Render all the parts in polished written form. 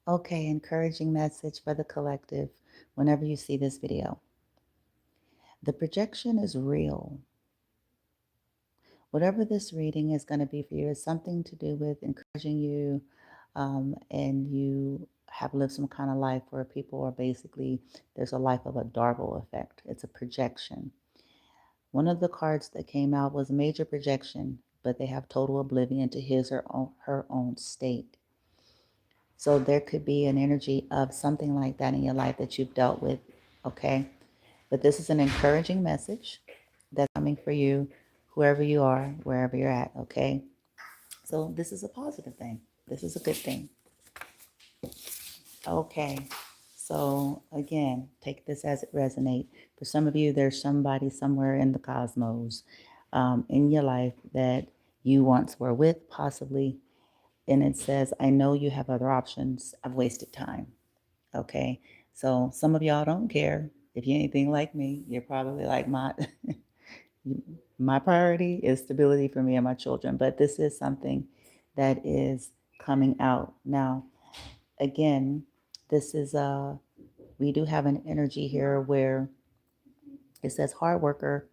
Okay, encouraging message for the collective whenever you see this video. The projection is real. Whatever this reading is going to be for you is something to do with encouraging you, and you have lived some kind of life where people are basically, there's a life of a Darbo effect. It's a projection. One of the cards that came out was major projection, but they have total oblivion to his or her own state. So there could be an energy of something like that in your life that you've dealt with, okay? But this is an encouraging message that's coming for you, whoever you are, wherever you're at, okay? So this is a positive thing. This is a good thing. Okay. So again, take this as it resonates. For some of you, there's somebody somewhere in the cosmos, in your life that you once were with, possibly. And it says, I know you have other options. I've wasted time. Okay. So some of y'all don't care. If you're anything like me, you're probably like my priority is stability for me and my children. But this is something that is coming out. Now, again, this is we do have an energy here where it says hard worker.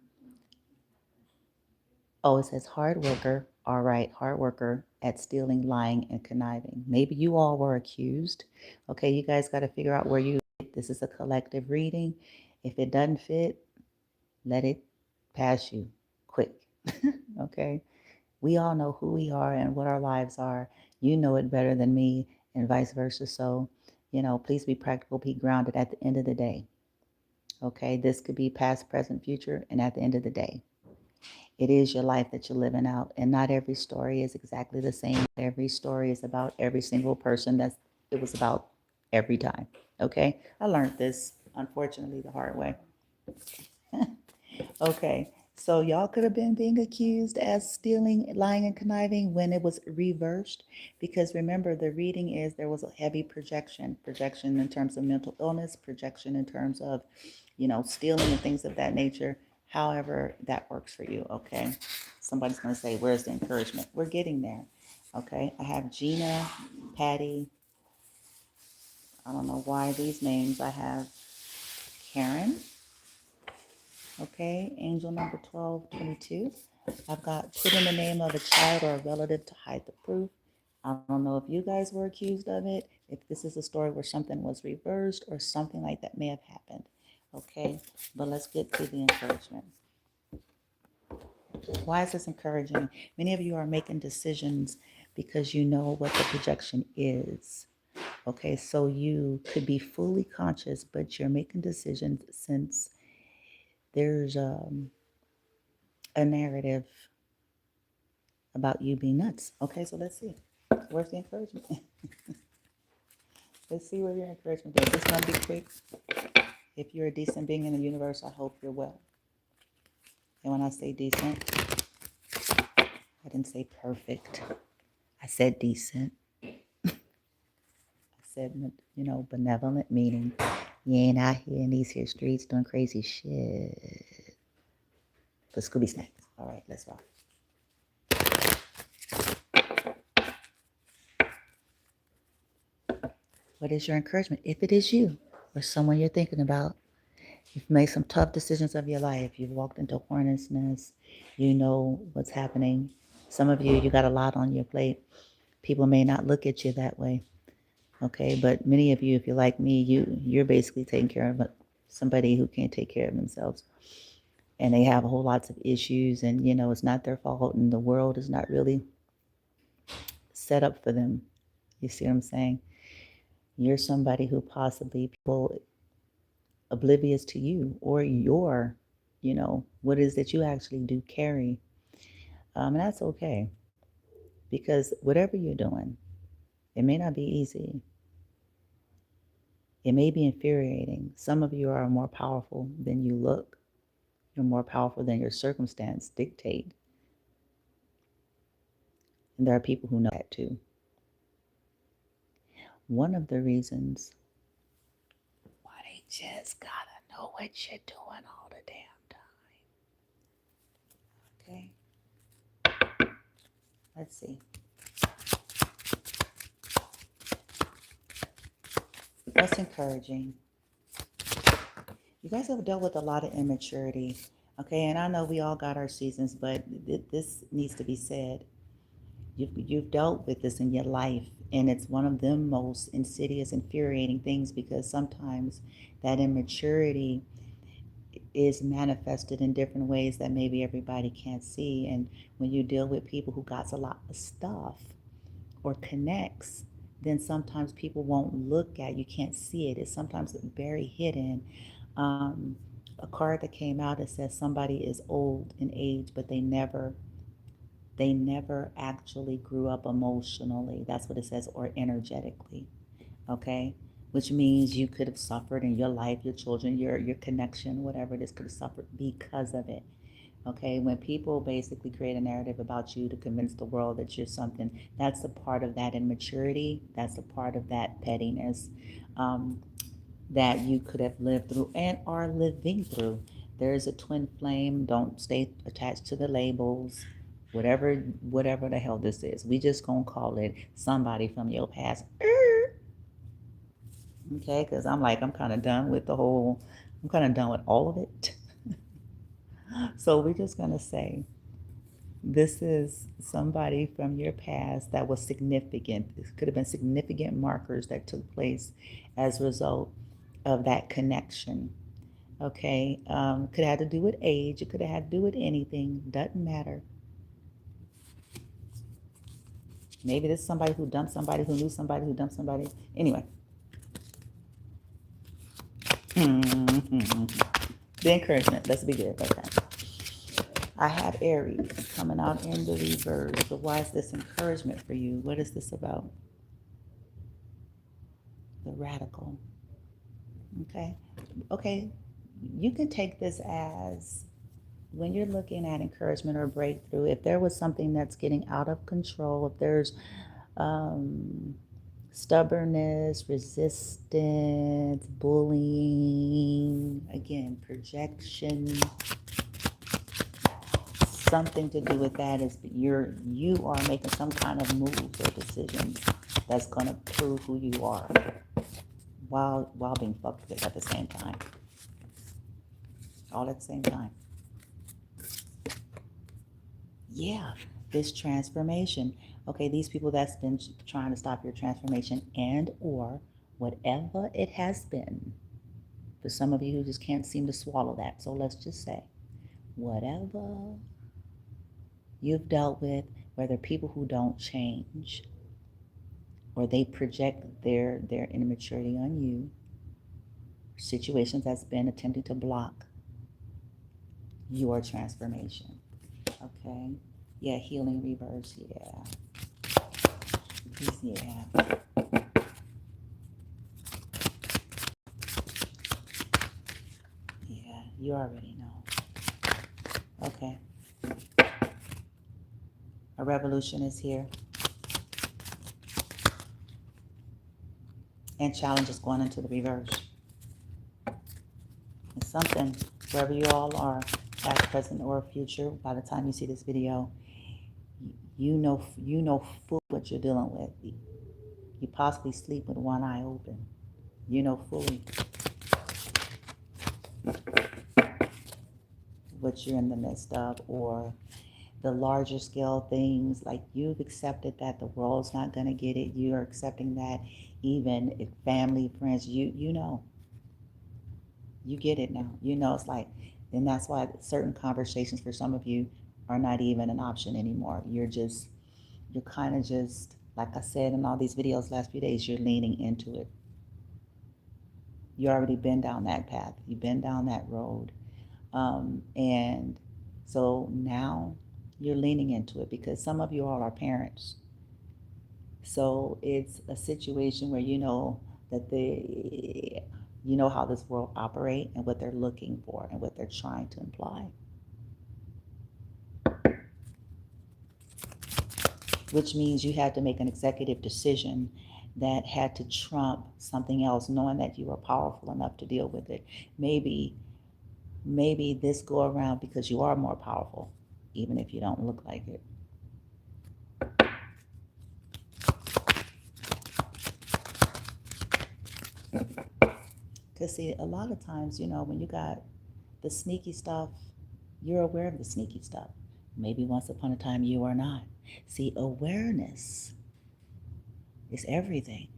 Oh, it says hard worker. All right, hard worker at stealing, lying, and conniving. Maybe you all were accused. Okay, you guys got to figure out where you. This is a collective reading. If it doesn't fit, let it pass you quick. Okay, we all know who we are and what our lives are. You know it better than me, and vice versa. So, please be practical, be grounded at the end of the day. Okay, this could be past, present, future, and at the end of the day, it is your life that you're living out, and not every story is exactly the same. Every story is about every single person that it was about every time. Okay, I learned this unfortunately the hard way. Okay, so y'all could have been being accused as stealing, lying, and conniving when it was reversed. Because remember, the reading is there was a heavy projection in terms of mental illness, projection in terms of, stealing and things of that nature. However, that works for you. Okay, somebody's going to say, "Where's the encouragement?" We're getting there. Okay, I have Gina, Patty. I don't know why these names. I have Karen. Okay, angel number 1222. I've got put in the name of a child or a relative to hide the proof. I don't know if you guys were accused of it, if this is a story where something was reversed or something like that may have happened. Okay, but let's get to the encouragement. Why is this encouraging? Many of you are making decisions because you know what the projection is. Okay, so you could be fully conscious, but you're making decisions since there's a narrative about you being nuts. Okay, so let's see. Where's the encouragement? Let's see where your encouragement is. This gonna be quick. If you're a decent being in the universe, I hope you're well. And when I say decent, I didn't say perfect. I said decent. I said, benevolent, meaning you ain't out here in these here streets doing crazy shit for Scooby snacks. All right, let's rock. What is your encouragement? If it is you or someone you're thinking about, you've made some tough decisions of your life. You've walked into hornet's nest. You know what's happening. Some of you, you got a lot on your plate. People may not look at you that way. Okay, but many of you, if you're like me, you're basically taking care of somebody who can't take care of themselves. And they have a whole lots of issues, and it's not their fault, and the world is not really set up for them. You see what I'm saying? You're somebody who possibly people oblivious to you or what it is that you actually do carry. And that's okay, because whatever you're doing, it may not be easy. It may be infuriating. Some of you are more powerful than you look. You're more powerful than your circumstance dictate. And there are people who know that too. One of the reasons why they just gotta know what you're doing all the damn time. Okay? Let's see. That's encouraging. You guys have dealt with a lot of immaturity. Okay, and I know we all got our seasons, but this needs to be said. You've dealt with this in your life, and it's one of the most insidious, infuriating things, because sometimes that immaturity is manifested in different ways that maybe everybody can't see. And when you deal with people who got a lot of stuff or connects, then sometimes people won't look at, you can't see it. It's sometimes very hidden. A card that came out, it says somebody is old in age, but they never actually grew up emotionally. That's what it says, or energetically. Okay? Which means you could have suffered in your life, your children, your connection, whatever it is, could have suffered because of it. Okay, when people basically create a narrative about you to convince the world that you're something, that's a part of that immaturity. That's a part of that pettiness that you could have lived through and are living through. There is a twin flame. Don't stay attached to the labels. Whatever the hell this is, we just gonna call it somebody from your past. Okay, because I'm kind of done with I'm kind of done with all of it. So we're just gonna say this is somebody from your past that was significant. This could have been significant markers that took place as a result of that connection. Okay, could have had to do with age. It could have had to do with anything. Doesn't matter. Maybe this is somebody who dumped somebody who knew somebody who dumped somebody. Anyway. The encouragement. Let's be good. Okay. I have Aries coming out in the reverse. But why is this encouragement for you? What is this about? The radical. Okay. Okay. You can take this as, when you're looking at encouragement or breakthrough, if there was something that's getting out of control, if there's stubbornness, resistance, bullying, again, projection, something to do with that is you are making some kind of moves or decisions that's going to prove who you are while being fucked with at the same time. All at the same time. Yeah, this transformation. Okay, these people that's been trying to stop your transformation, and or whatever it has been. For some of you who just can't seem to swallow that. So let's just say, whatever you've dealt with, whether people who don't change or they project their immaturity on you, situations that's been attempting to block your transformation. Okay? Yeah, healing reverse, yeah. Yeah. Yeah, you already know. Okay. A revolution is here. And challenge is going into the reverse. It's something, wherever you all are, past, present, or future, by the time you see this video, you know full what you're dealing with. You possibly sleep with one eye open. You know fully what you're in the midst of, or the larger scale things, like you've accepted that the world's not going to get it. You're accepting that even if family, friends, you know. You get it now. You know, it's like, and that's why certain conversations for some of you are not even an option anymore. You're kind of just, like I said in all these videos last few days, you're leaning into it. You already been down that path. You've been down that road. And so now you're leaning into it, because some of you all are parents. So it's a situation where you know that you know how this world operates and what they're looking for and what they're trying to imply. Which means you had to make an executive decision that had to trump something else, knowing that you were powerful enough to deal with it. Maybe this go around because you are more powerful, even if you don't look like it. Because see, a lot of times, when you got the sneaky stuff, you're aware of the sneaky stuff. Maybe once upon a time you are not. See, awareness is everything,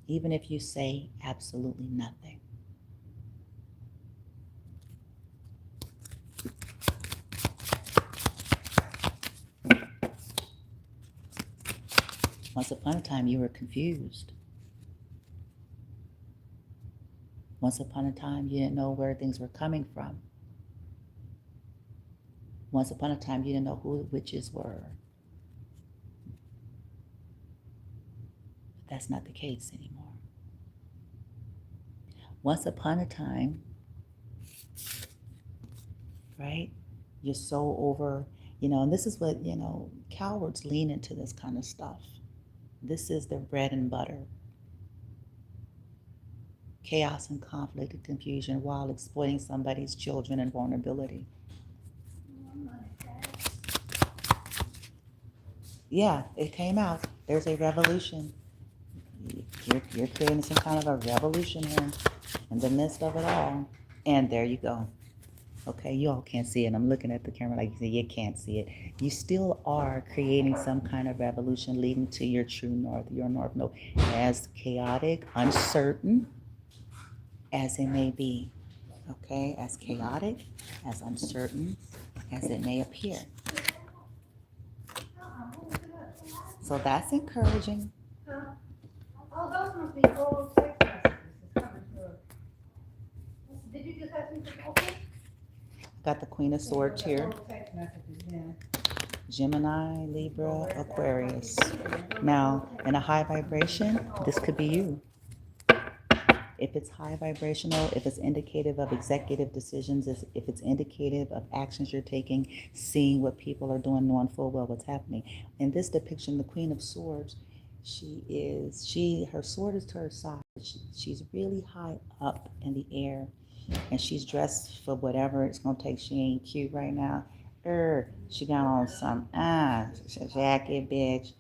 even if you say absolutely nothing. Once upon a time you were confused. Once upon a time you didn't know where things were coming from. Once upon a time you didn't know who the witches were. But that's not the case anymore. Once upon a time, right? You're so over, and this is what, cowards lean into this kind of stuff. This is their bread and butter. Chaos and conflict and confusion while exploiting somebody's children and vulnerability. Yeah, it came out. There's a revolution. You're creating some kind of a revolution here in the midst of it all. And there you go. Okay, you all can't see it. I'm looking at the camera like you can't see it. You still are creating some kind of revolution leading to your true north, your north node. As chaotic, uncertain as it may be. Okay, as chaotic, as uncertain as it may appear. So that's encouraging. Oh, those must be old text messages coming through. Did you just have something open? Got the Queen of Swords here. Old text messages, yeah. Gemini, Libra, Aquarius. Now, in a high vibration, this could be you. If it's high vibrational, if it's indicative of executive decisions, if it's indicative of actions you're taking, seeing what people are doing, knowing full well what's happening. In this depiction, the Queen of Swords, her sword is to her side. She's really high up in the air, and she's dressed for whatever it's gonna take. She ain't cute right now. She got on some jacket, bitch.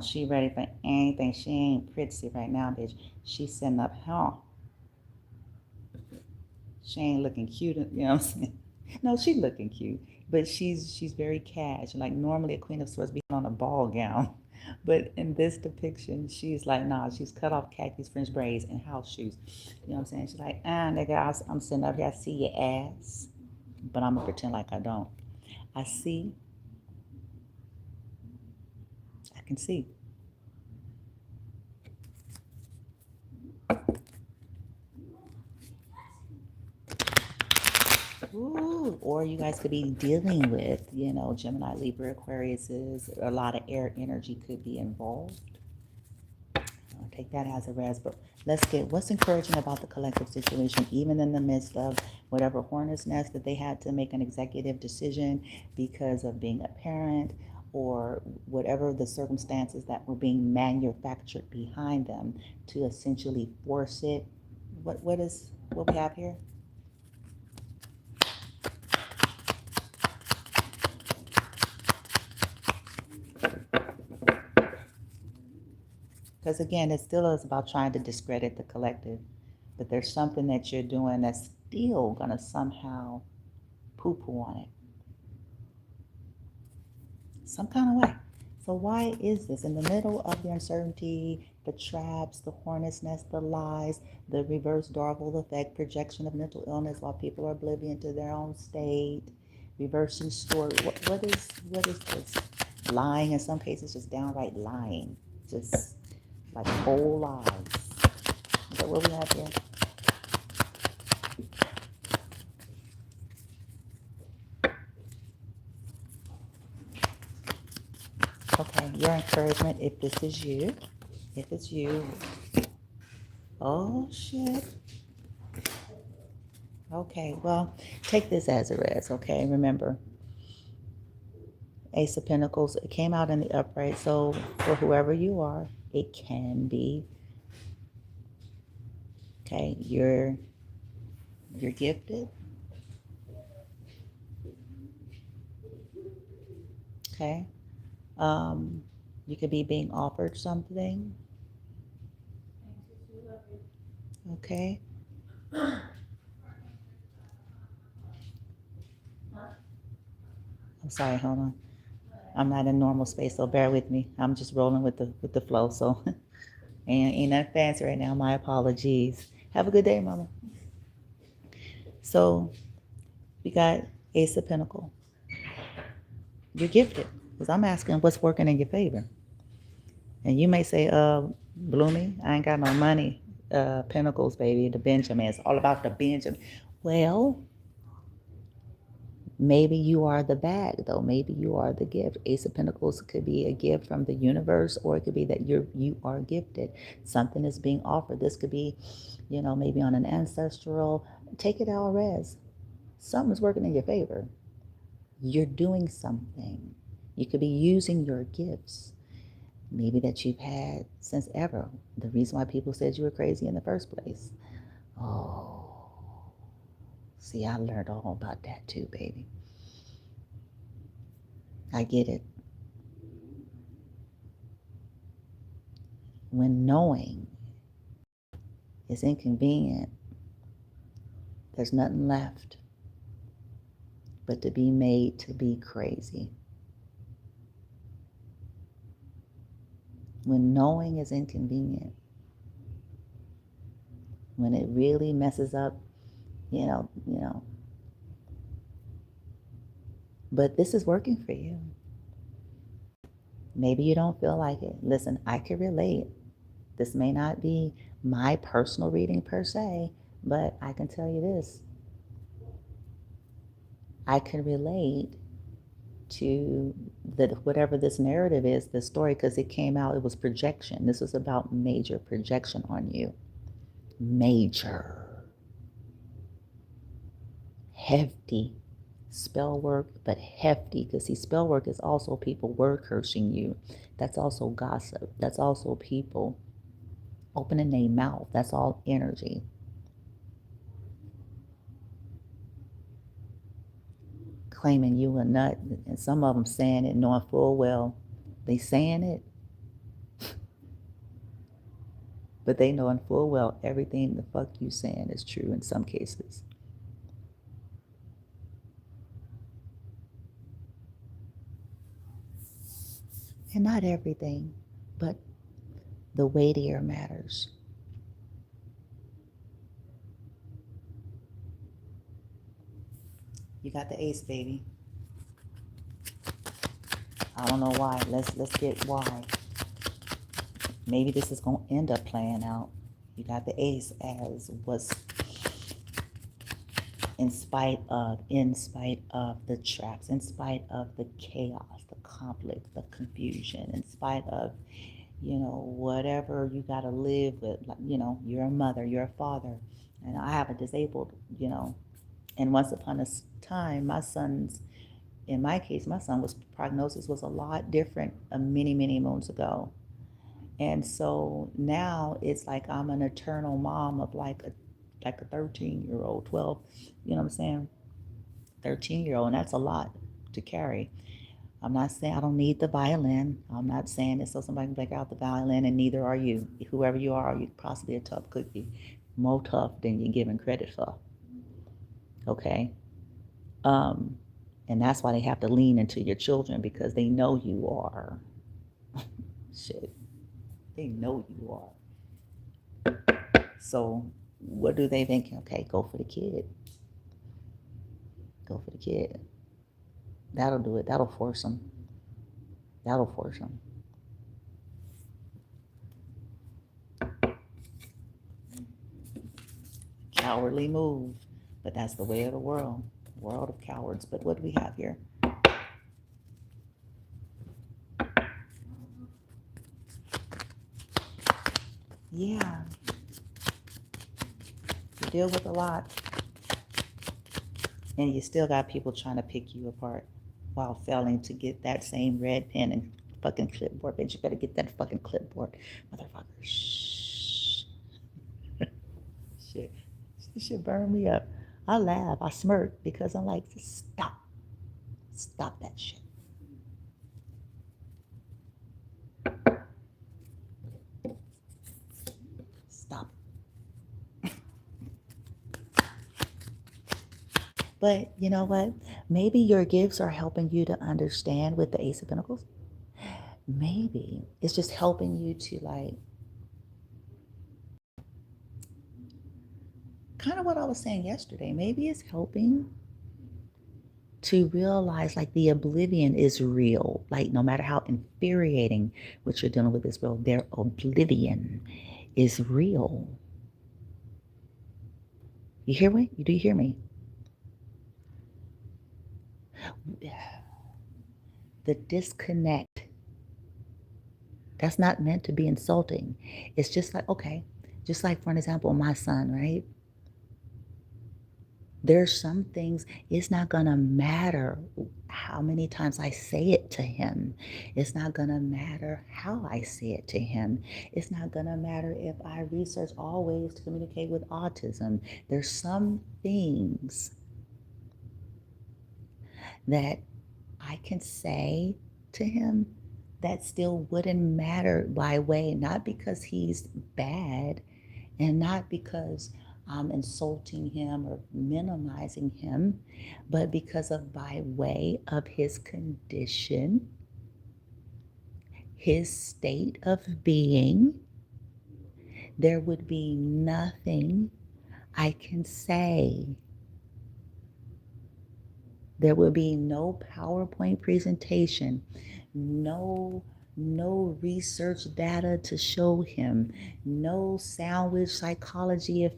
She ready for anything. She ain't pretty right now, bitch. She's sitting up hell. She ain't looking cute, you know what I'm saying? No, she's looking cute, but she's very cash. Like normally a Queen of Swords be on a ball gown, but in this depiction, she's like, nah, she's cut off khakis, French braids, and house shoes. You know what I'm saying? She's like, nigga, I'm sitting up here, I see your ass, but I'm gonna pretend like I don't. I can see. Ooh, or you guys could be dealing with, Gemini, Libra, Aquarius. A lot of air energy could be involved. I'll take that as a res, but let's get what's encouraging about the collective situation, even in the midst of whatever hornet's nest that they had to make an executive decision because of being a parent or whatever the circumstances that were being manufactured behind them to essentially force it. What we have here? Because again, it still is about trying to discredit the collective. But there's something that you're doing that's still going to somehow poo-poo on it. Some kind of way. So why is this? In the middle of the uncertainty, the traps, the hornet's nest, the lies, the reverse Darvel effect, projection of mental illness while people are oblivious to their own state, reversing story. What is this? Lying, in some cases, just downright lying. Just like whole lies. Is that what we have here? Okay, your encouragement, if this is you, if it's you. Oh, shit. Okay, well, take this as a res, okay? Remember, Ace of Pentacles, it came out in the upright, so for whoever you are, it can be. Okay, you're gifted. Okay. You could be being offered something. Okay. I'm sorry, hold on. I'm not in normal space, so bear with me. I'm just rolling with the flow. So ain't nothing fancy right now. My apologies. Have a good day, mama. So we got Ace of Pentacle. You're gifted. Because I'm asking what's working in your favor. And you may say, Bloomy, I ain't got no money. Pentacles, baby, the Benjamin. It's all about the Benjamin. Well, maybe you are the bag, though. Maybe you are the gift. Ace of Pentacles could be a gift from the universe, or it could be that you are gifted. Something is being offered. This could be, maybe on an ancestral. Take it all res. Something's working in your favor. You're doing something. You could be using your gifts, maybe that you've had since ever. The reason why people said you were crazy in the first place. Oh, see, I learned all about that too, baby. I get it. When knowing is inconvenient, there's nothing left but to be made to be crazy. When knowing is inconvenient, when it really messes up, but this is working for you. Maybe you don't feel like it. Listen, I can relate. This may not be my personal reading per se, but I can tell you this. I can relate to whatever this narrative is, the story, because it came out, it was projection. This was about major projection on you. Major. Hefty spell work, but hefty, because see, spell work is also people word cursing you. That's also gossip. That's also people opening their mouth. That's all energy. Claiming you a nut, and some of them saying it knowing full well they saying it, but they knowing full well everything the fuck you saying is true in some cases. And not everything, but the weightier matters. You got the ace, baby. I don't know why. Let's get why. Maybe this is gonna end up playing out. You got the ace as was in spite of the traps, in spite of the chaos, the conflict, the confusion, in spite of, whatever you got to live with. You're a mother, you're a father, and I have a disabled, and once upon a time, in my case, my son prognosis was a lot different many, many moons ago. And so now it's like I'm an eternal mom of like a 13-year-old, 12, you know what I'm saying? 13-year-old, and that's a lot to carry. I'm not saying I don't need the violin. I'm not saying it so somebody can break out the violin, and neither are you. Whoever you are, you're possibly a tough cookie. More tough than you're giving credit for. Okay? And that's why they have to lean into your children, because they know you are. Shit. They know you are. So what do they think? Okay, go for the kid. Go for the kid. That'll do it. That'll force them. That'll force them. Cowardly move. But that's the way of the world. World of cowards. But what do we have here? Yeah. You deal with a lot. And you still got people trying to pick you apart while failing to get that same red pen and fucking clipboard. Bitch, you better get that fucking clipboard. Motherfucker. Shh. Shit. This shit burned me up. I laugh. I smirk because I'm like, stop. Stop that shit. Stop. But you know what? Maybe your gifts are helping you to understand with the Ace of Pentacles. Maybe it's just helping you to like, kind of what I was saying yesterday. Maybe it's helping to realize like the oblivion is real. Like no matter how infuriating what you're dealing with is real, their oblivion is real. You hear me? Do you hear me? The disconnect, that's not meant to be insulting. It's just like, okay, just like for an example, my son, right? There's some things, it's not going to matter how many times I say it to him. It's not going to matter how I say it to him. It's not going to matter if I research all ways to communicate with autism. There's some things that I can say to him that still wouldn't matter by way, not because he's bad and not because I'm insulting him or minimizing him, but because of by way of his condition, his state of being, there would be nothing I can say. There will be no PowerPoint presentation, no research data to show him, no sandwich psychology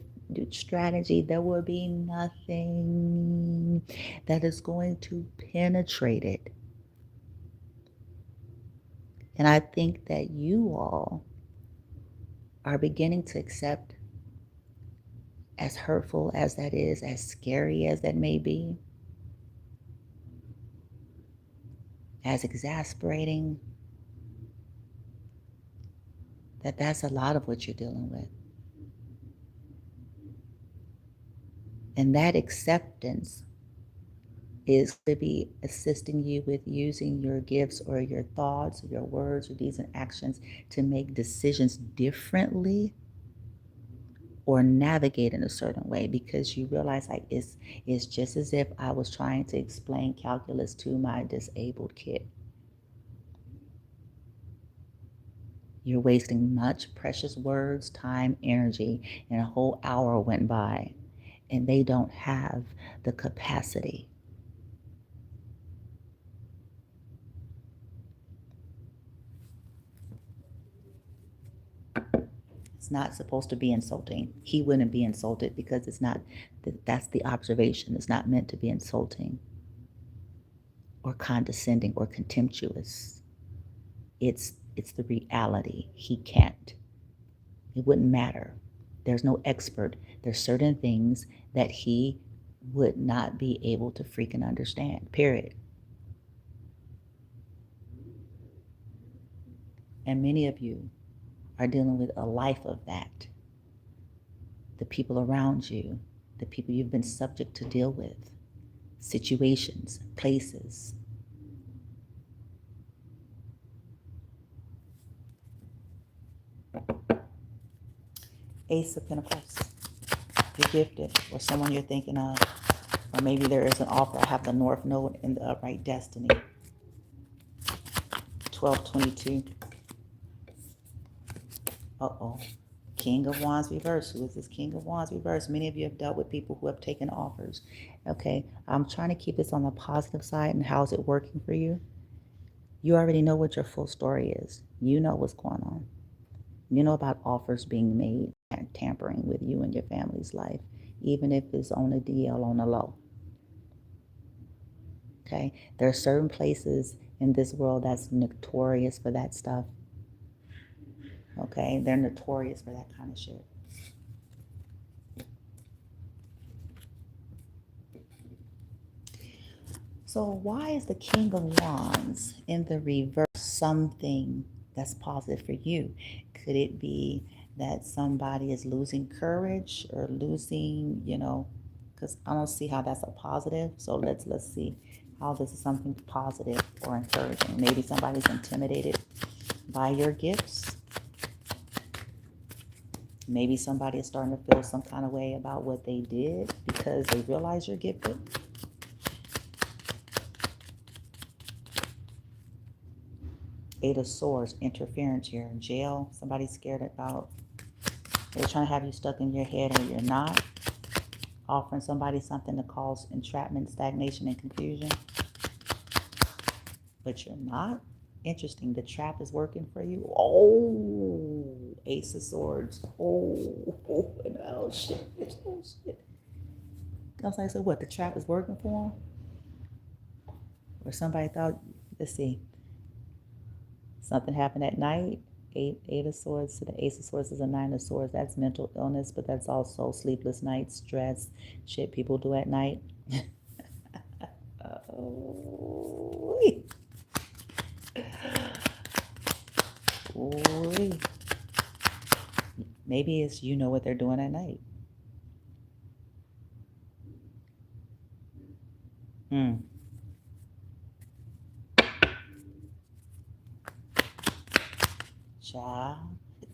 strategy. There will be nothing that is going to penetrate it. And I think that you all are beginning to accept, as hurtful as that is, as scary as that may be, as exasperating, that's a lot of what you're dealing with. And that acceptance is to be assisting you with using your gifts or your thoughts or your words or deeds and actions to make decisions differently or navigate in a certain way, because you realize like it's just as if I was trying to explain calculus to my disabled kid. You're wasting much precious words, time, energy, and a whole hour went by and they don't have the capacity. It's not supposed to be insulting. He wouldn't be insulted because it's not, that's the observation. It's not meant to be insulting or condescending or contemptuous. It's the reality. He can't. It wouldn't matter. There's no expert. There's certain things that he would not be able to freaking understand, period. And many of you are dealing with a life of that. The people around you, the people you've been subject to deal with, situations, places. Ace of Pentacles. You're gifted, or someone you're thinking of, or maybe there is an offer. I have the North Node in the upright destiny. 1222. Uh-oh. King of Wands reverse. Who is this King of Wands reverse? Many of you have dealt with people who have taken offers. Okay, I'm trying to keep this on the positive side. And how is it working for you? You already know what your full story is. You know what's going on. You know about offers being made and tampering with you and your family's life, even if it's on a DL on the low. Okay, there are certain places in this world that's notorious for that stuff. Okay, they're notorious for that kind of shit. So why is the King of Wands in the reverse something that's positive for you? Could it be that somebody is losing courage or losing, because I don't see how that's a positive. So let's see how this is something positive or encouraging. Maybe somebody's intimidated by your gifts. Maybe somebody is starting to feel some kind of way about what they did because they realize you're gifted. Eight of Swords, interference here. Jail, somebody's scared about, they're trying to have you stuck in your head and you're not. Offering somebody something to cause entrapment, stagnation, and confusion. But you're not. Interesting. The trap is working for you. Oh, Ace of Swords. Oh, shit. Oh, shit. I was like, so what? The trap is working for him? Or somebody thought, let's see. Something happened at night. Eight of Swords to the Ace of Swords is a Nine of Swords. That's mental illness, but that's also sleepless nights, stress, shit people do at night. Oh, maybe it's you know what they're doing at night. Child.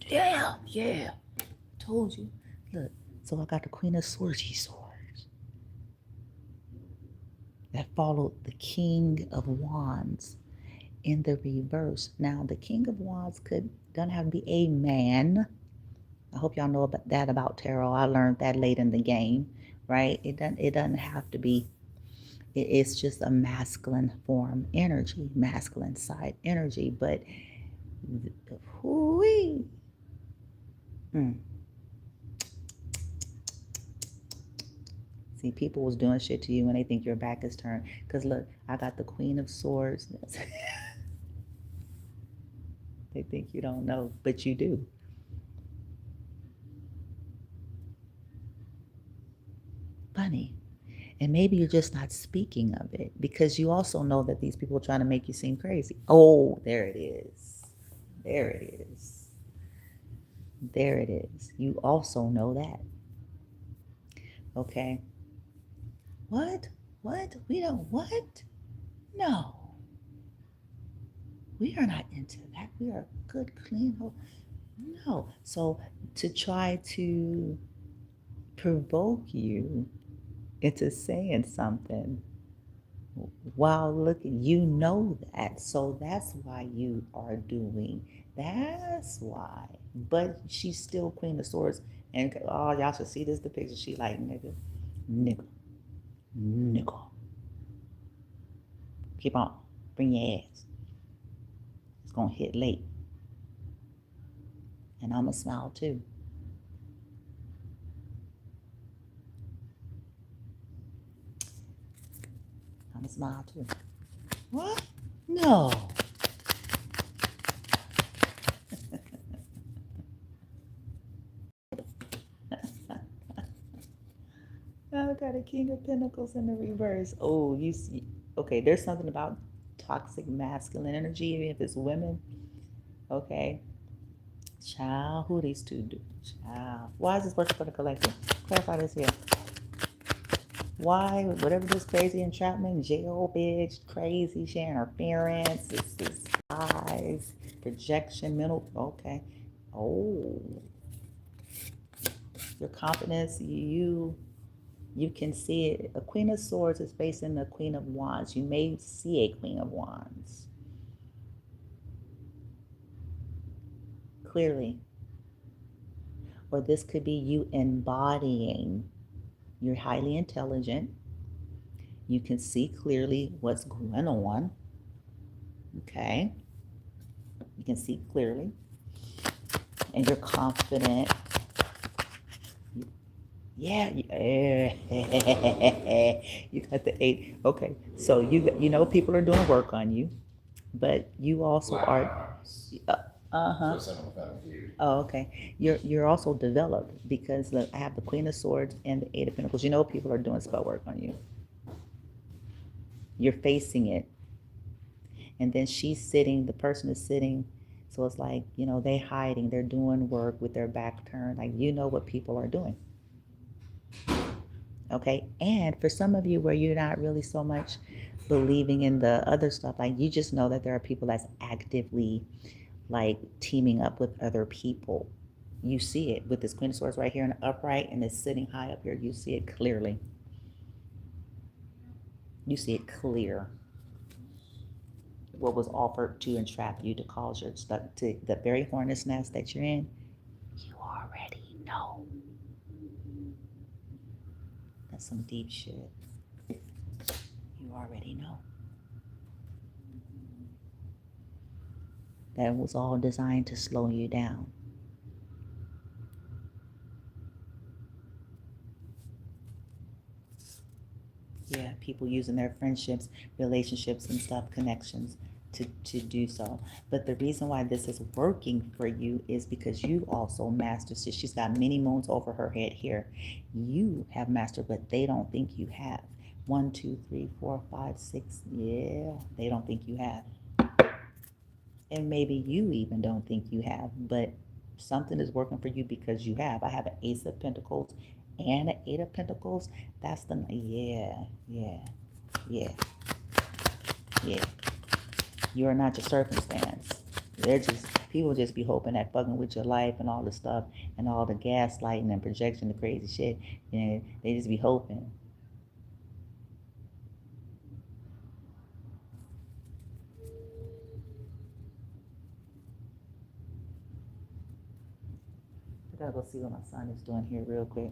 Yeah. Told you. Look, so I got the Queen of Swords that followed the King of Wands in the reverse. Now, the King of Wands doesn't have to be a man. I hope y'all know about that about tarot. I learned that late in the game, right? It doesn't have to be. It's just a masculine form energy, masculine side energy. But whoo-wee. See, people was doing shit to you when they think your back is turned. Because look, I got the Queen of Swords. They think you don't know, but you do. Funny. And maybe you're just not speaking of it because you also know that these people are trying to make you seem crazy. Oh, there it is. There it is. There it is. You also know that. Okay. What? We don't what? No. We are not into that. We are good, clean. No. So to try to provoke you into saying something while looking, you know that. So that's why you are doing. That's why. But she's still Queen of Swords. And y'all should see this depiction. She like, nigga. Keep on. Bring your ass. It's going to hit late. And I'm going to smile too. I'm going to smile too. What? No. I got a King of Pentacles in the reverse. Oh, you see. Okay, there's something about toxic masculine energy, even if it's women. Okay. Child, who these two do? Child. Why is this working for the collective? Clarify this here. Why, whatever this crazy entrapment, jail, bitch, crazy, sharing interference, this lies, projection, mental, okay. Oh. Your confidence, you can see it. A Queen of Swords is facing the Queen of Wands. You may see a Queen of Wands clearly. Or this could be you embodying. You're highly intelligent. You can see clearly what's going on. Okay. You can see clearly. And you're confident. Yeah. You got the 8. Okay. So you know people are doing work on you, but you also are. Uh-huh. Oh, okay. You're also developed because I have the Queen of Swords and the 8 of Pentacles. You know people are doing spell work on you. You're facing it. And then she's sitting, the person is sitting. So it's like, they hiding, they're doing work with their back turned. Like, you know what people are doing. Okay. And for some of you where you're not really so much believing in the other stuff, like you just know that there are people that's actively like teaming up with other people. You see it with this Queen of Swords right here in the upright and it's sitting high up here. You see it clearly. You see it clear. what was offered to entrap you to cause you stuck to the very hornet's nest that you're in. You already know. That's some deep shit. You already know. That was all designed to slow you down. Yeah, people using their friendships, relationships, and stuff, connections to do so. But the reason why this is working for you is because you also mastered. So she's got many moons over her head here. You have mastered, but they don't think you have. 1, 2, 3, 4, 5, 6. Yeah, they don't think you have. And maybe you even don't think you have, but something is working for you because you have. I have an Ace of Pentacles and an Eight of Pentacles. That's the, yeah. You are not your circumstance. They're just, people just be hoping that fucking with your life and all the stuff and all the gaslighting and projection, the crazy shit. They just be hoping. I gotta go see what my son is doing here real quick.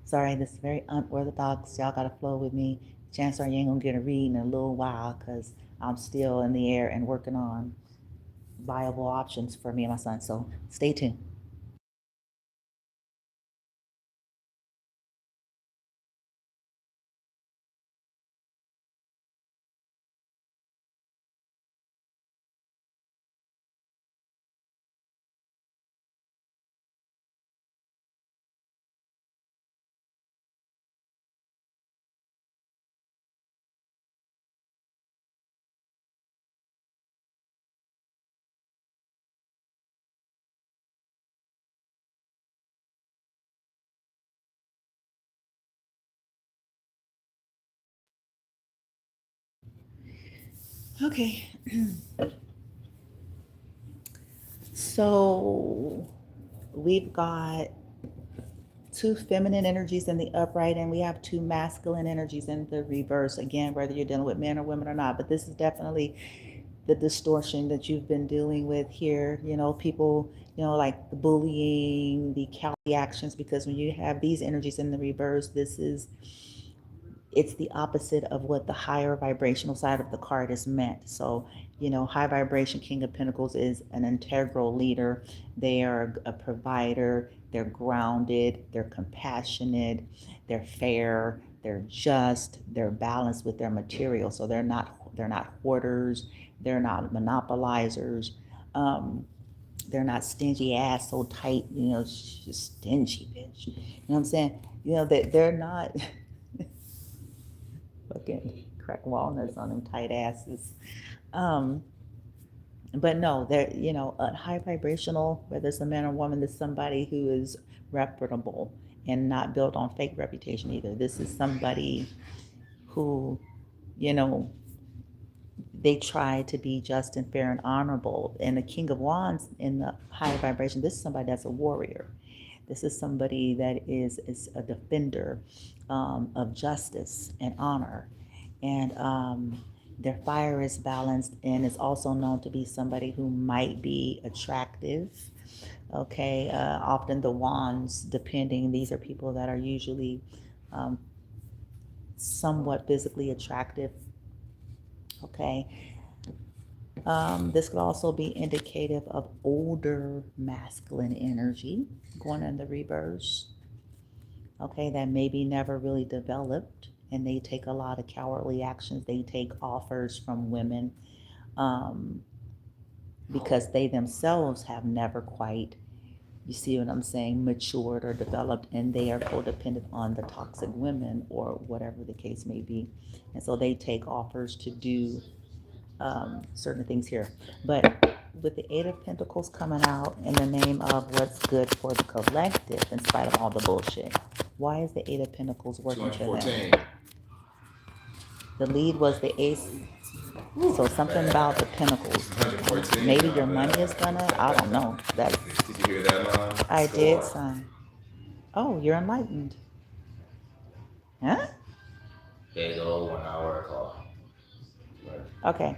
Sorry, this is very unorthodox. Y'all gotta flow with me. Chances are you ain't gonna get a read in a little while because I'm still in the air and working on viable options for me and my son. So stay tuned. Okay. So we've got two feminine energies in the upright, and we have two masculine energies in the reverse. Again, whether you're dealing with men or women or not, but this is definitely the distortion that you've been dealing with here. People, like the bullying, the cowardly actions, because when you have these energies in the reverse, it's the opposite of what the higher vibrational side of the card is meant. So, high vibration King of Pentacles is an integral leader. They are a provider. They're grounded. They're compassionate. They're fair. They're just. They're balanced with their material. So they're not hoarders. They're not monopolizers. They're not stingy ass so tight. She's stingy bitch. You know what I'm saying? They're not. Fucking crack walnuts on them tight asses. Um, but no, they're, a high vibrational, whether it's a man or woman, is somebody who is reputable and not built on fake reputation either. This is somebody who, you know, they try to be just and fair and honorable. And the King of Wands in the high vibration, this is somebody that's a warrior. This is somebody that is a defender of justice and honor. And their fire is balanced and is also known to be somebody who might be attractive. Okay, often the wands, depending, these are people that are usually um, somewhat physically attractive. Okay, this could also be indicative of older masculine energy going in the reverse. Okay, that maybe never really developed, and they take a lot of cowardly actions. They take offers from women um, because they themselves have never quite, you see what I'm saying, matured or developed, and they are codependent on the toxic women or whatever the case may be. And so they take offers to do certain things here. But with the Eight of Pentacles coming out in the name of what's good for the collective, in spite of all the bullshit, why is the Eight of Pentacles working for them? The lead was the Ace. So something about the Pentacles. Maybe your money is gonna, I don't know. Did you hear that line? I did, son. Oh, you're enlightened. Huh? Big old 1 hour call. Okay.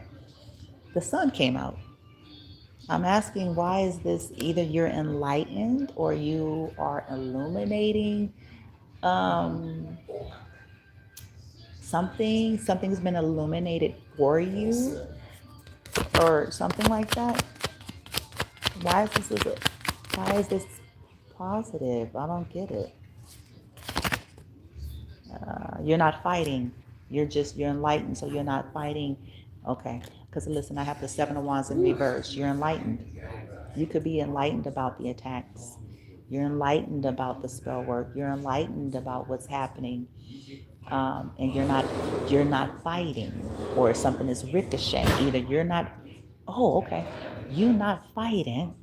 The sun came out. I'm asking, why is this? Either you're enlightened or you are illuminating um, something's been illuminated for you or something like that. Why is this positive? I don't get it. You're not fighting. You're enlightened, so you're not fighting. Okay, because listen, I have the Seven of Wands in reverse. You're enlightened. You could be enlightened about the attacks. You're enlightened about the spell work. You're enlightened about what's happening, and you're not fighting, or something is ricocheting. Either you're not. Oh, okay. You're not fighting.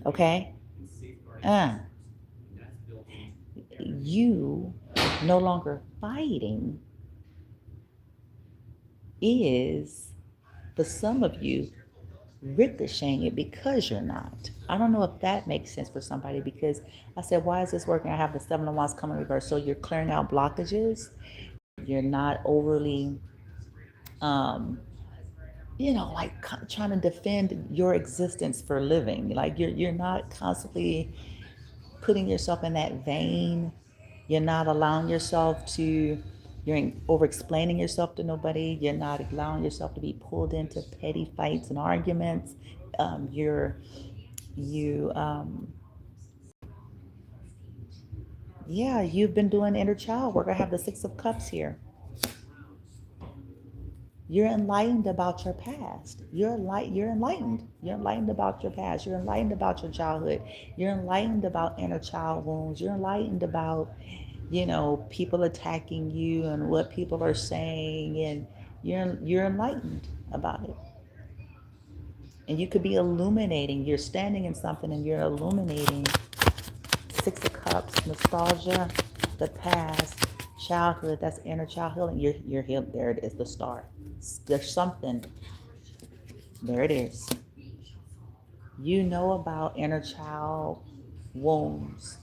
Okay. Uh, you no longer fighting is, for some of you, ricocheting it because you're not. I don't know if that makes sense for somebody, because I said, why is this working? I have the Seven of Wands coming in reverse. So you're clearing out blockages. You're not overly, um, like trying to defend your existence for living. Like you're not constantly putting yourself in that vein. You're not allowing yourself to, you're over explaining yourself to nobody. You're not allowing yourself to be pulled into petty fights and arguments. You, yeah, you've been doing inner child work. I have the Six of Cups here. You're enlightened about your past. You're enlightened. You're enlightened about your past. You're enlightened about your childhood. You're enlightened about inner child wounds. You're enlightened about, people attacking you and what people are saying, and you're enlightened about it. And you could be illuminating. You're standing in something and you're illuminating. Six of Cups, nostalgia, the past, childhood. That's inner child healing. You're healed. There it is, the star. There's something. There it is. You know about inner child wounds.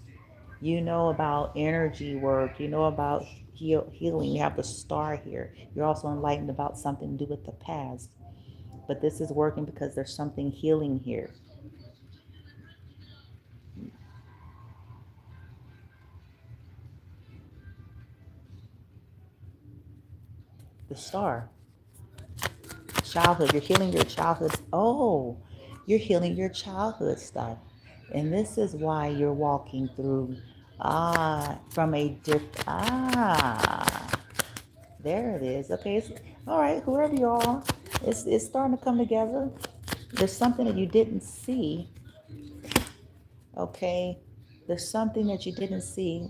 You know about energy work. You know about healing. You have the star here. You're also enlightened about something to do with the past. But this is working because there's something healing here. The star. Childhood. You're healing your childhood. Oh, you're healing your childhood stuff. And this is why you're walking through from a there it is. Okay, all right, whoever you are, it's starting to come together. There's something that you didn't see. Okay, there's something that you didn't see.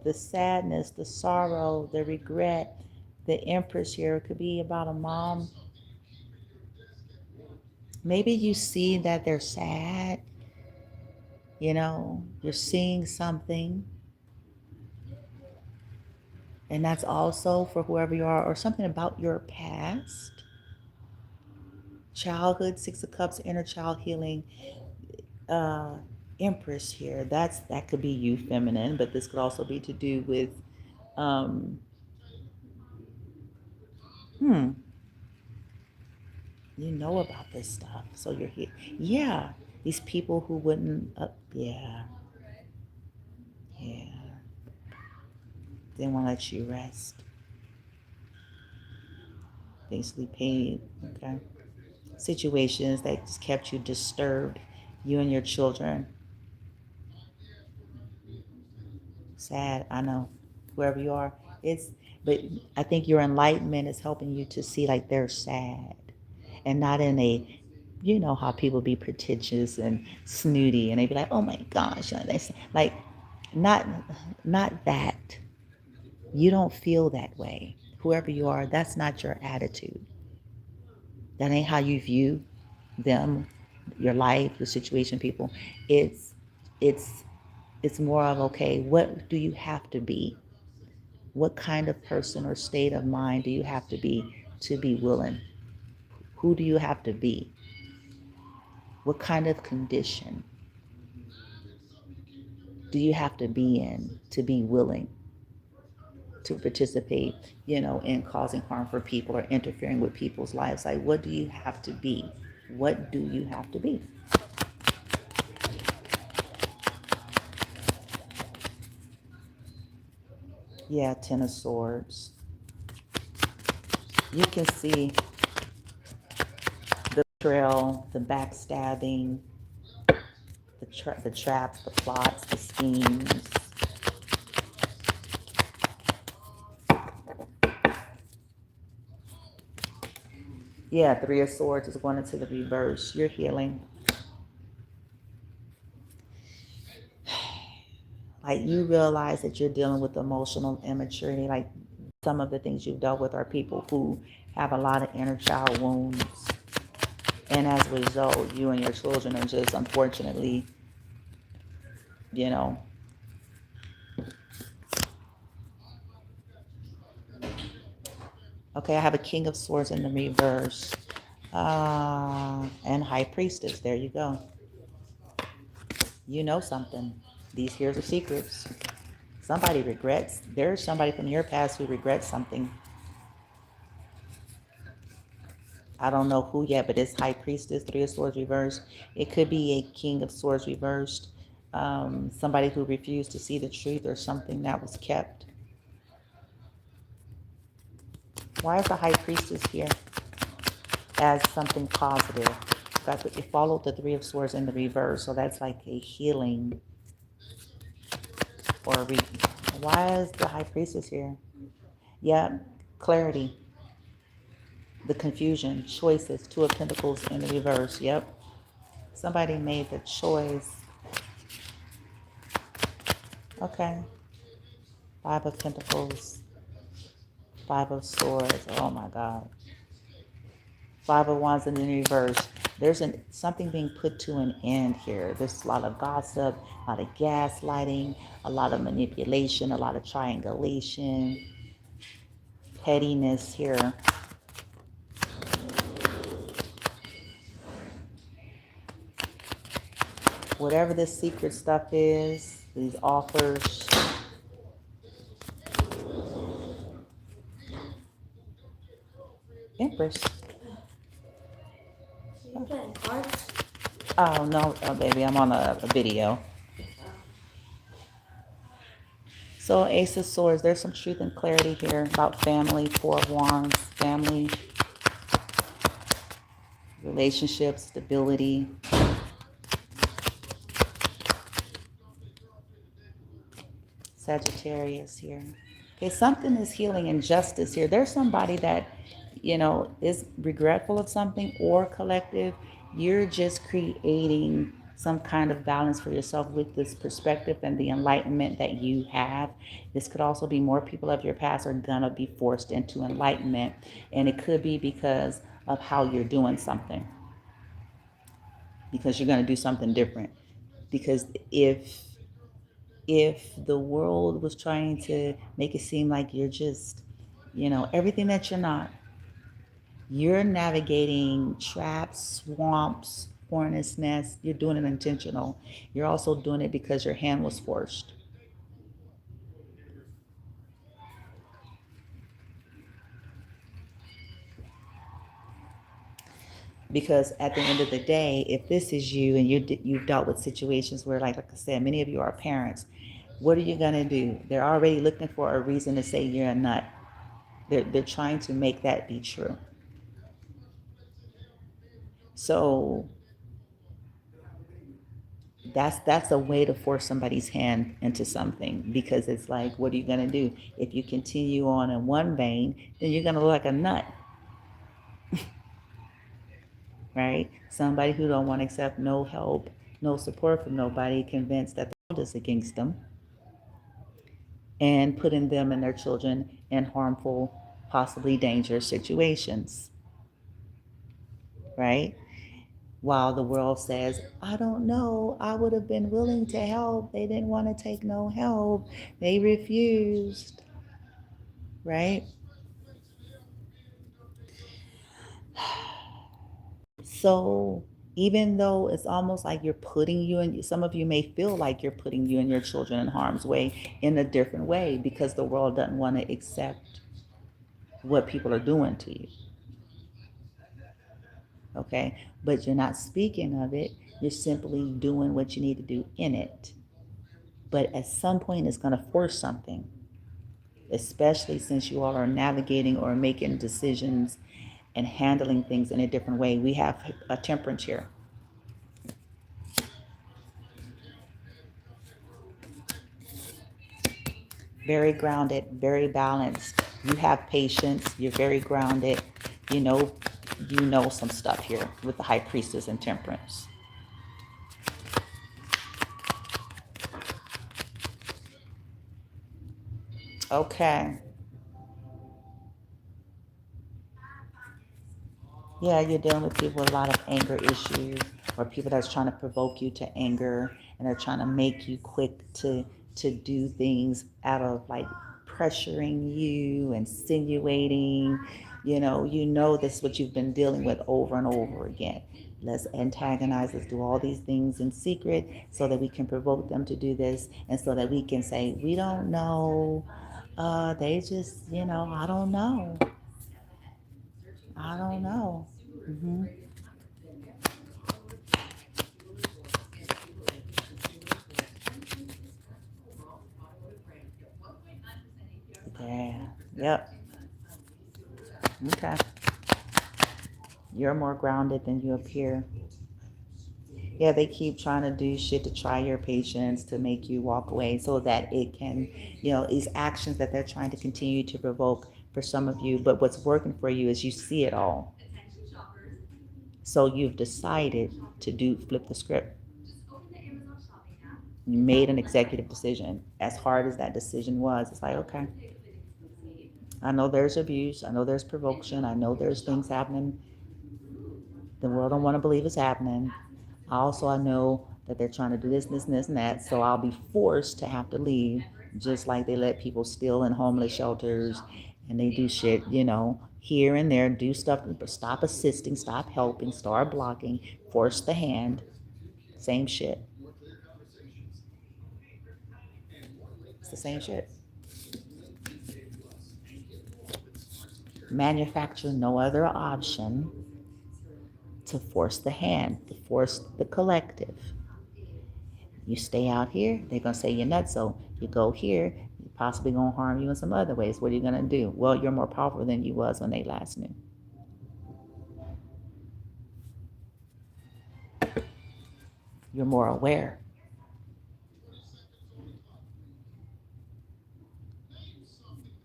The sadness, the sorrow, the regret, the Empress here. It could be about a mom. Maybe you see that they're sad. You're seeing something. And that's also for whoever you are, or something about your past. Childhood, Six of Cups, inner child healing, Empress here. That could be you, feminine, but this could also be to do with, um, hmm, you know about this stuff. So you're here. Yeah, these people who wouldn't, yeah, didn't want to let you rest. Basically, paid. Okay. Situations that just kept you disturbed, you and your children. Sad, I know. Whoever you are, but I think your enlightenment is helping you to see like they're sad, and not in a, how people be pretentious and snooty, and they be like, oh my gosh, like, not, not that. You don't feel that way. Whoever you are, that's not your attitude. That ain't how you view them, your life, your situation, people. It's, it's, it's more of, okay, what do you have to be? What kind of person or state of mind do you have to be willing? Who do you have to be? What kind of condition do you have to be in to be willing to participate, in causing harm for people or interfering with people's lives. Like, what do you have to be? What do you have to be? Yeah, Ten of Swords. You can see the betrayal, the backstabbing, the traps, the plots, the schemes. Yeah, Three of Swords is going into the reverse. You're healing. Like, you realize that you're dealing with emotional immaturity. Like, some of the things you've dealt with are people who have a lot of inner child wounds. And as a result, you and your children are just, unfortunately, you know. Okay, I have a King of Swords in the reverse. And High Priestess. There you go. You know something. Here's the secrets. Somebody regrets. There's somebody from your past who regrets something. I don't know who yet, but it's High Priestess, Three of Swords reversed. It could be a King of Swords reversed. Somebody who refused to see the truth or something that was kept. Why is the High Priestess here as something positive? It followed the Three of Swords in the reverse, so that's like a healing. Why is the High Priestess here? Yeah, clarity. The confusion, choices, Two of Pentacles in the reverse. Yep. Somebody made the choice. Okay. Five of Pentacles. Five of Swords. Oh my God. Five of Wands in the reverse. There's something being put to an end here. There's a lot of gossip, a lot of gaslighting, a lot of manipulation, a lot of triangulation, pettiness here. Whatever this secret stuff is, these offers. Empress. You playing cards? Oh, no, baby, I'm on a video. So Ace of Swords, there's some truth and clarity here about family. Four of Wands, family, relationships, stability. Sagittarius here. Okay, something is healing injustice here. There's somebody that, is regretful of something, or collective. You're just creating some kind of balance for yourself with this perspective and the enlightenment that you have. This could also be more people of your past are gonna be forced into enlightenment. And it could be because of how you're doing something. Because you're gonna do something different. Because if the world was trying to make it seem like you're just, everything that you're not, you're navigating traps, swamps, hornet's nests. You're doing it intentional. You're also doing it because your hand was forced. Because at the end of the day, if this is you and you've dealt with situations where, like I said, many of you are parents, what are you going to do? They're already looking for a reason to say you're a nut. They're trying to make that be true. So that's a way to force somebody's hand into something, because it's like, what are you going to do? If you continue on in one vein, then you're going to look like a nut. Right? Somebody who don't want to accept no help, no support from nobody, convinced that the world is against them, and putting them and their children in harmful, possibly dangerous situations. Right? While the world says, I don't know, I would have been willing to help. They didn't want to take no help. They refused. Right? So, Even though it's almost like you're putting you in, some of you may feel like you're putting you and your children in harm's way in a different way because the world doesn't want to accept what people are doing to you. Okay? But you're not speaking of it. You're simply doing what you need to do in it. But at some point, it's going to force something, especially since you all are navigating or making decisions and handling things in a different way. We have a temperance here. Very grounded, very balanced. You have patience. You're very grounded. You know some stuff here with the High Priestess and Temperance. Okay. Yeah, you're dealing with people with a lot of anger issues or people that's trying to provoke you to anger and they're trying to make you quick to do things out of like pressuring you, insinuating, this is what you've been dealing with over and over again. Let's antagonize, let's do all these things in secret so that we can provoke them to do this and so that we can say, we don't know. They just, I don't know. I don't know. Hmm. Yeah. Yep. Okay. You're more grounded than you appear. Yeah, they keep trying to do shit to try your patience to make you walk away so that it can, these actions that they're trying to continue to provoke for some of you. But what's working for you is you see it all. So you've decided to flip the script. You made an executive decision. As hard as that decision was, it's like, okay, I know there's abuse. I know there's provocation. I know there's things happening the world don't want to believe is happening. Also, I know that they're trying to do this, and that. So I'll be forced to have to leave, just like they let people steal in homeless shelters and they do shit, here and there, do stuff, but stop assisting, stop helping, start blocking, force the hand. Same shit. It's the same shit. Manufacture no other option to force the hand, to force the collective. You stay out here, they're going to say you're nuts. So you go here, you're possibly going to harm you in some other ways. What are you going to do? Well, you're more powerful than you was when they last knew. You're more aware.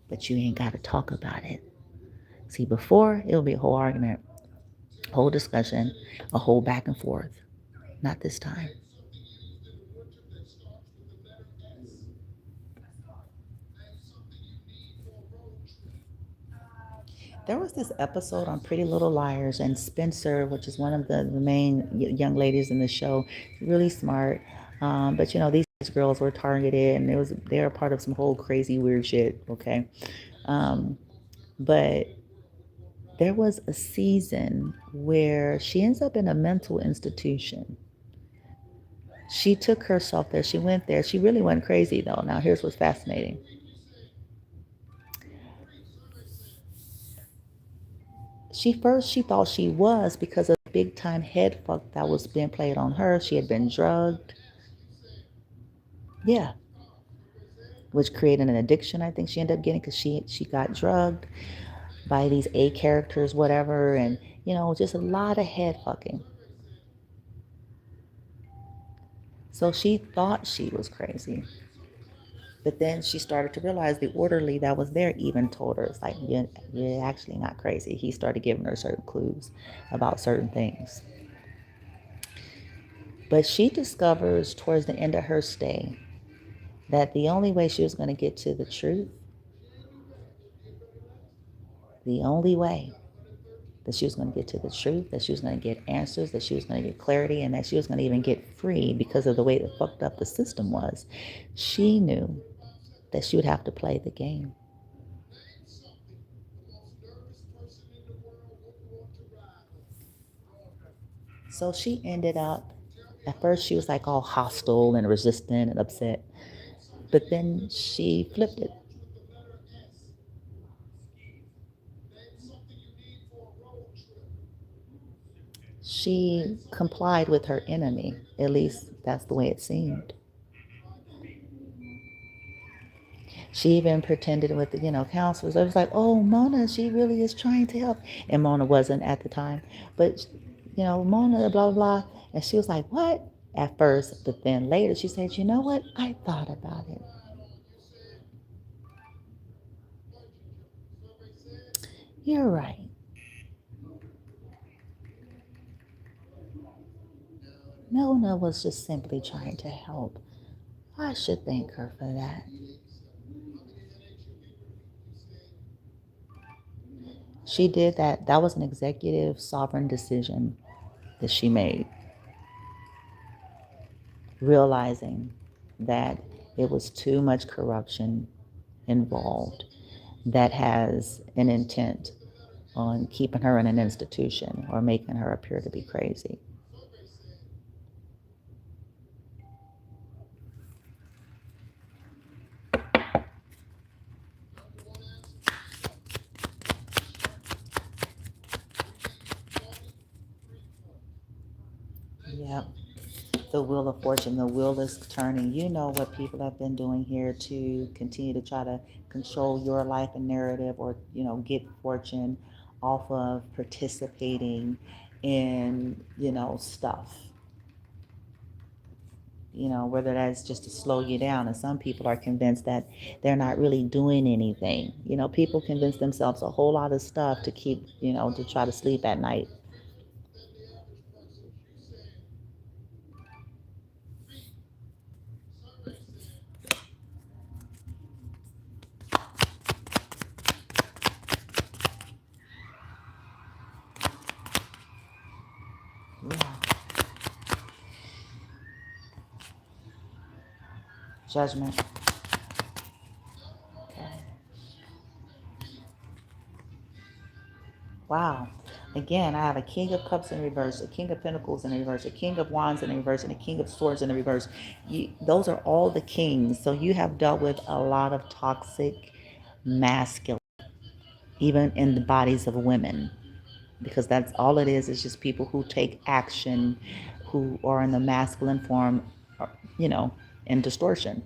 But you ain't got to talk about it. See, before, it'll be a whole argument, whole discussion, a whole back and forth. Not this time. There was this episode on Pretty Little Liars, and Spencer, which is one of the main young ladies in the show, really smart. But these girls were targeted, and they were part of some whole crazy weird shit. Okay, but there was a season where she ends up in a mental institution. She took herself there. She went there. She really went crazy though. Now here's what's fascinating. She thought she was because of the big time head fuck that was being played on her. She had been drugged. Yeah. Which created an addiction, I think she ended up getting because she got drugged by these A characters, whatever, and just a lot of head fucking. So she thought she was crazy. But then she started to realize the orderly that was there even told her, it's like, you're actually not crazy. He started giving her certain clues about certain things. But she discovers towards the end of her stay that the only way she was going to get to the truth, the only way that she was going to get to the truth, that she was going to get answers, that she was going to get clarity, and that she was going to even get free because of the way that fucked up the system was, she knew that she would have to play the game. So she ended up, at first she was like all hostile and resistant and upset, but then she flipped it. She complied with her enemy. At least that's the way it seemed. She even pretended with the, counselors. It was like, oh, Mona, she really is trying to help. And Mona wasn't at the time. But, Mona, blah, blah, blah. And she was like, what? At first. But then later she said, you know what? I thought about it. You're right. Mona was just simply trying to help. I should thank her for that. She did that. That was an executive sovereign decision that she made, realizing that it was too much corruption involved that has an intent on keeping her in an institution or making her appear to be crazy. Yep. The wheel of fortune, the wheel is turning. You know what people have been doing here to continue to try to control your life and narrative, or get fortune off of participating in stuff, whether that's just to slow you down. And some people are convinced that they're not really doing anything. People convince themselves a whole lot of stuff to keep, to try to sleep at night. Yeah. Judgment. Okay. Wow. Again, I have a King of Cups in reverse, a King of Pentacles in reverse, a King of Wands in reverse, and a King of Swords in the reverse. Those are all the kings. So you have dealt with a lot of toxic masculine, even in the bodies of women, because that's all it is just people who take action, who are in the masculine form, you know, in distortion.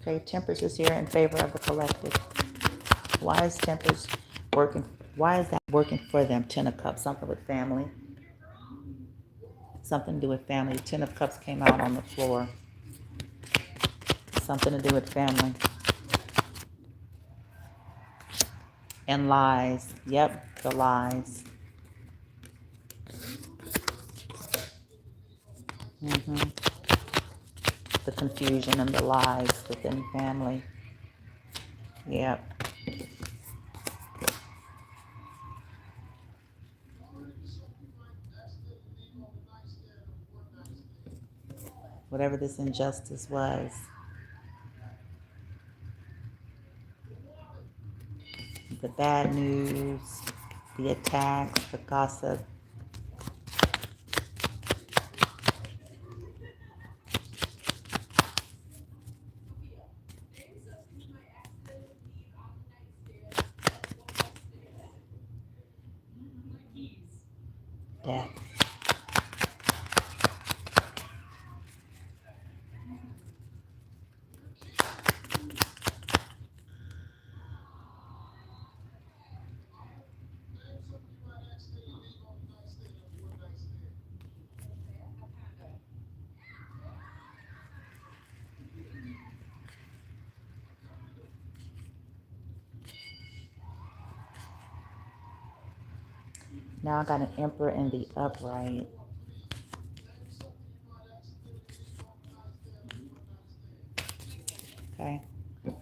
Okay, Temperance is here in favor of the collective. Why is Temperance working? Why is that working for them? Ten of Cups, something with family. Something to do with family. Ten of Cups came out on the floor. Something to do with family. And lies. Yep, the lies. hmm The confusion and the lies within family. Yep. Whatever this injustice was. The bad news, the attacks, the gossip. Death. Now I got an Emperor in the upright. Okay.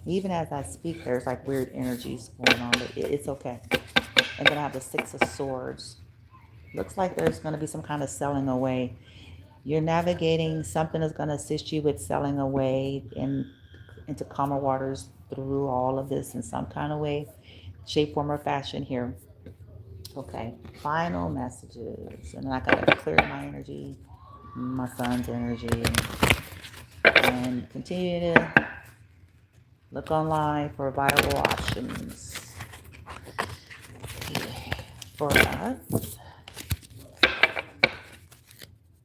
Even as I speak, there's like weird energies going on, but it's okay. And then I have the Six of Swords. Looks like there's going to be some kind of selling away. You're navigating, something is going to assist you with selling away and into calmer waters through all of this in some kind of way, shape, form, or fashion here. Okay, final messages. And then I gotta clear my energy, my son's energy, and continue to look online for viable options for us.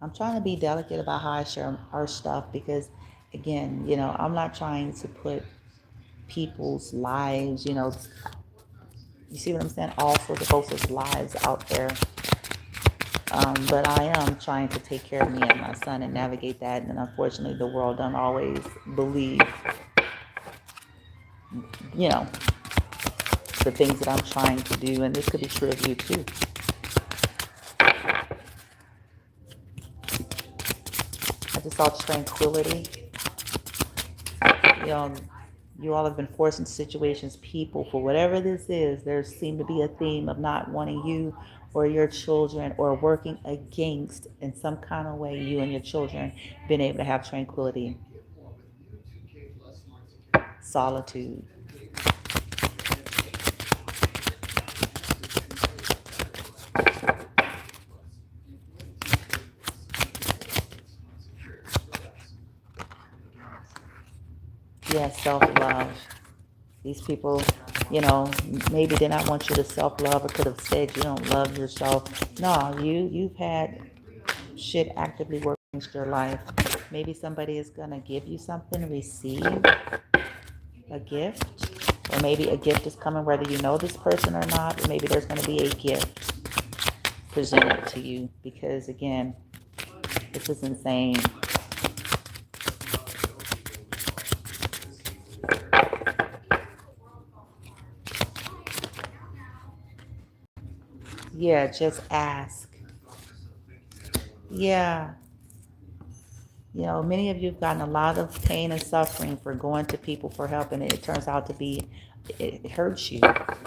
I'm trying to be delicate about how I share our stuff because, again, I'm not trying to put people's lives, you see what I'm saying? All sorts of folks' lives out there. But I am trying to take care of me and my son and navigate that. And unfortunately, the world don't always believe, you know, the things that I'm trying to do. And this could be true of you too. I just saw tranquility. You know, you all have been forced into situations, people, for whatever this is, there seemed to be a theme of not wanting you or your children or working against, in some kind of way, you and your children being able to have tranquility, solitude. Yes, self-love. These people, maybe did not want you to self-love or could have said you don't love yourself. No, you've had shit actively work against your life. Maybe somebody is going to give you something, receive a gift, or maybe a gift is coming whether you know this person or not, or maybe there's going to be a gift presented to you because, again, this is insane. Yeah, just ask. Yeah. Many of you have gotten a lot of pain and suffering for going to people for help, and it turns out to be, it hurts you.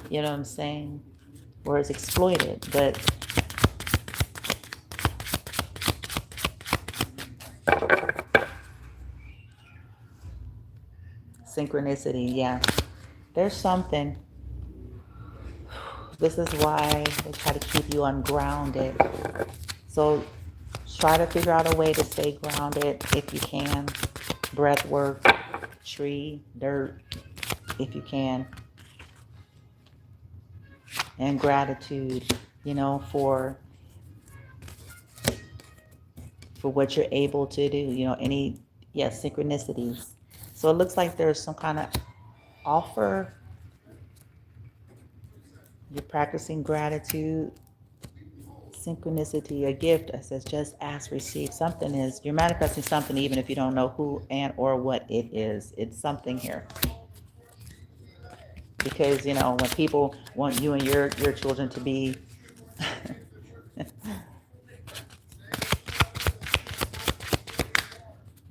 You know what I'm saying? Or it's exploited. But synchronicity, yeah. There's something. This is why they try to keep you ungrounded. So try to figure out a way to stay grounded if you can. Breath work, tree, dirt, if you can. And gratitude, for what you're able to do, synchronicities. So it looks like there's some kind of offer. You're practicing gratitude, synchronicity, a gift. It says just ask, receive. Something is, you're manifesting something even if you don't know who and or what it is. It's something here. Because, when people want you and your children to be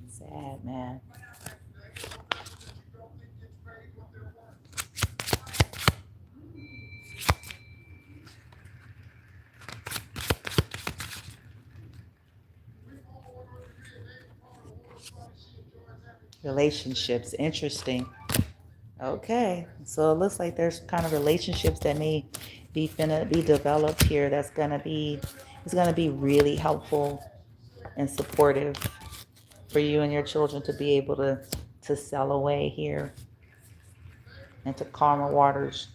sad, man. Relationships, interesting. Okay, so it looks like there's kind of relationships that may be finna be developed here. It's gonna be really helpful and supportive for you and your children to be able to sail away here into calmer waters.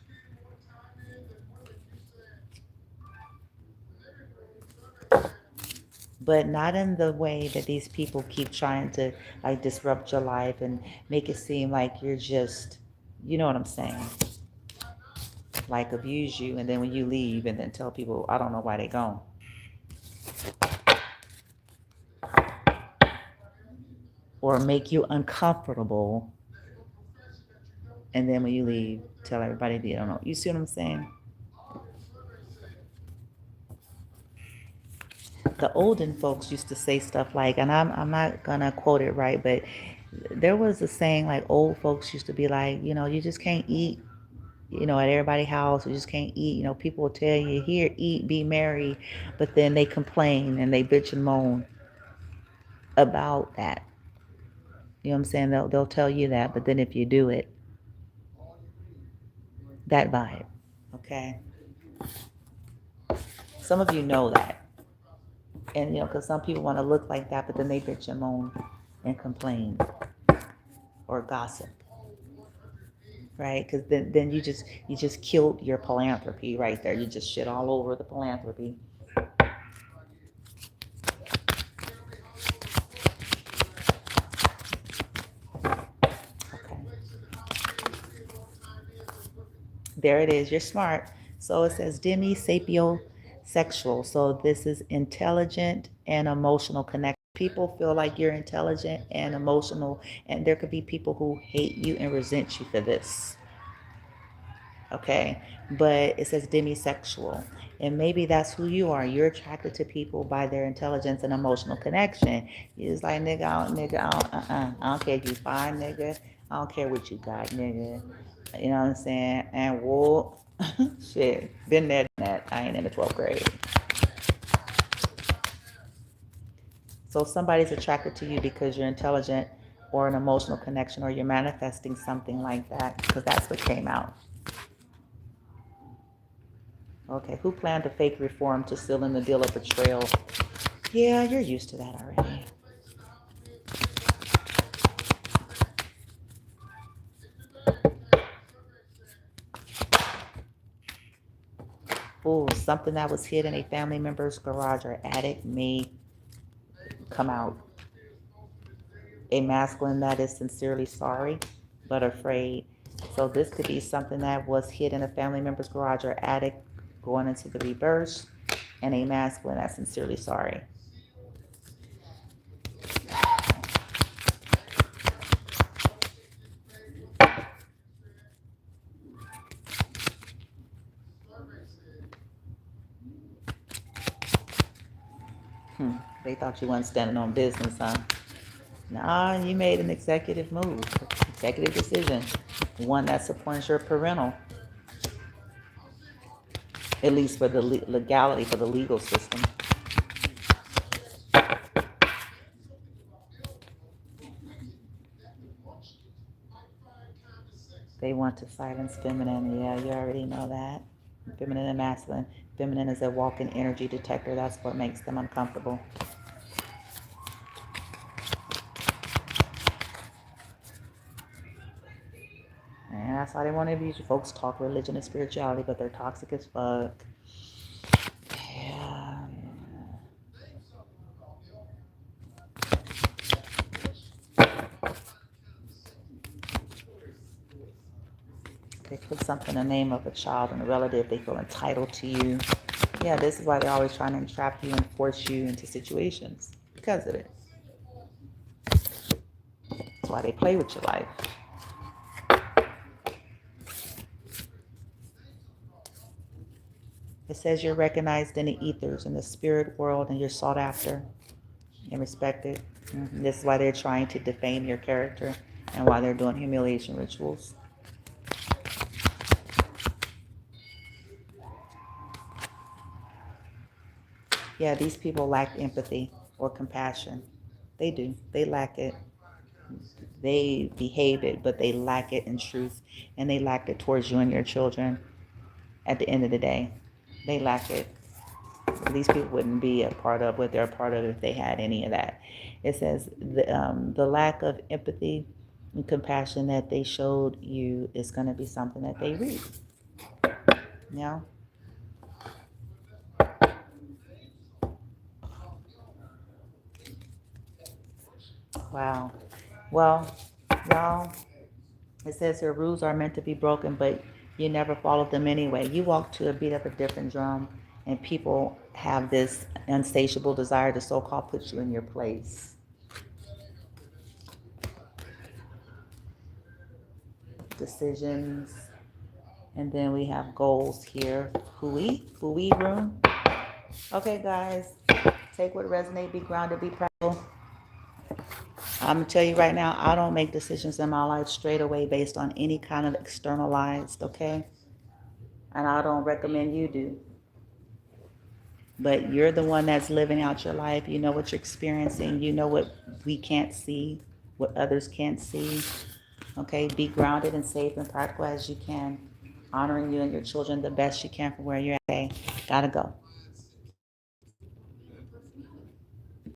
But not in the way that these people keep trying to like disrupt your life and make it seem like you're just, you know what I'm saying? Like abuse you and then when you leave and then tell people, I don't know why they gone. Or make you uncomfortable and then when you leave, tell everybody they don't know. You see what I'm saying? The olden folks used to say stuff like, and I'm not gonna quote it right, but there was a saying like old folks used to be like, you just can't eat, at everybody's house. You just can't eat. People will tell you, here, eat, be merry, but then they complain and they bitch and moan about that. You know what I'm saying? They'll tell you that, but then if you do it, that vibe. Okay. Some of you know that. And, because some people want to look like that, but then they bitch and moan and complain or gossip, right? Because then you just killed your philanthropy right there. You just shit all over the philanthropy. Okay. There it is. You're smart. So it says demisapio-sexual. So this is intelligent and emotional connection. People feel like you're intelligent and emotional, and there could be people who hate you and resent you for this. Okay, but it says demisexual, and maybe that's who you are. You're attracted to people by their intelligence and emotional connection. You're just like, nigga, I don't care if you fine, nigga. I don't care what you got, nigga. You know what I'm saying? And whoa, shit, been there, done that. I ain't in the 12th grade. So somebody's attracted to you because you're intelligent or an emotional connection, or you're manifesting something like that, because that's what came out. Okay, who planned to fake reform to seal in the deal of betrayal? Yeah, you're used to that already. Ooh, something that was hid in a family member's garage or attic may come out. A masculine that is sincerely sorry but afraid. So this could be something that was hid in a family member's garage or attic going into the reverse, and a masculine that's sincerely sorry. They thought you weren't standing on business, huh? Nah, you made an executive move, executive decision, one that supports your parental, at least for the legality, for the legal system. They want to silence feminine. Yeah, you already know that. Feminine and masculine. Feminine is a walking energy detector. That's what makes them uncomfortable. And that's why they want to abuse you. Folks talk religion and spirituality, but they're toxic as fuck. Yeah. They put something in the name of a child and a relative. They feel entitled to you. Yeah, this is why they're always trying to entrap you and force you into situations. Because of it. That's why they play with your life. It says you're recognized in the ethers, in the spirit world, and you're sought after and respected. This is why they're trying to defame your character and why they're doing humiliation rituals. Yeah, these people lack empathy or compassion. They do. They lack it. They behave it, but they lack it in truth, and they lack it towards you and your children. At the end of the day, they lack it. These people wouldn't be a part of what they're a part of if they had any of that. It says the lack of empathy and compassion that they showed you is going to be something that they reap. Yeah. Wow. Well, y'all, it says your rules are meant to be broken, but you never follow them anyway. You walk to a beat of a different drum, and people have this insatiable desire to so-called put you in your place. Decisions, and then we have goals here. Hui room. Okay, guys, take what resonates, be grounded, be practical. I'm gonna tell you right now, I don't make decisions in my life straight away based on any kind of externalized, okay? And I don't recommend you do. But you're the one that's living out your life. You know what you're experiencing. You know what we can't see. what others can't see. Okay, be grounded and safe and practical as you can, honoring you and your children the best you can for where you're at. Okay, gotta go.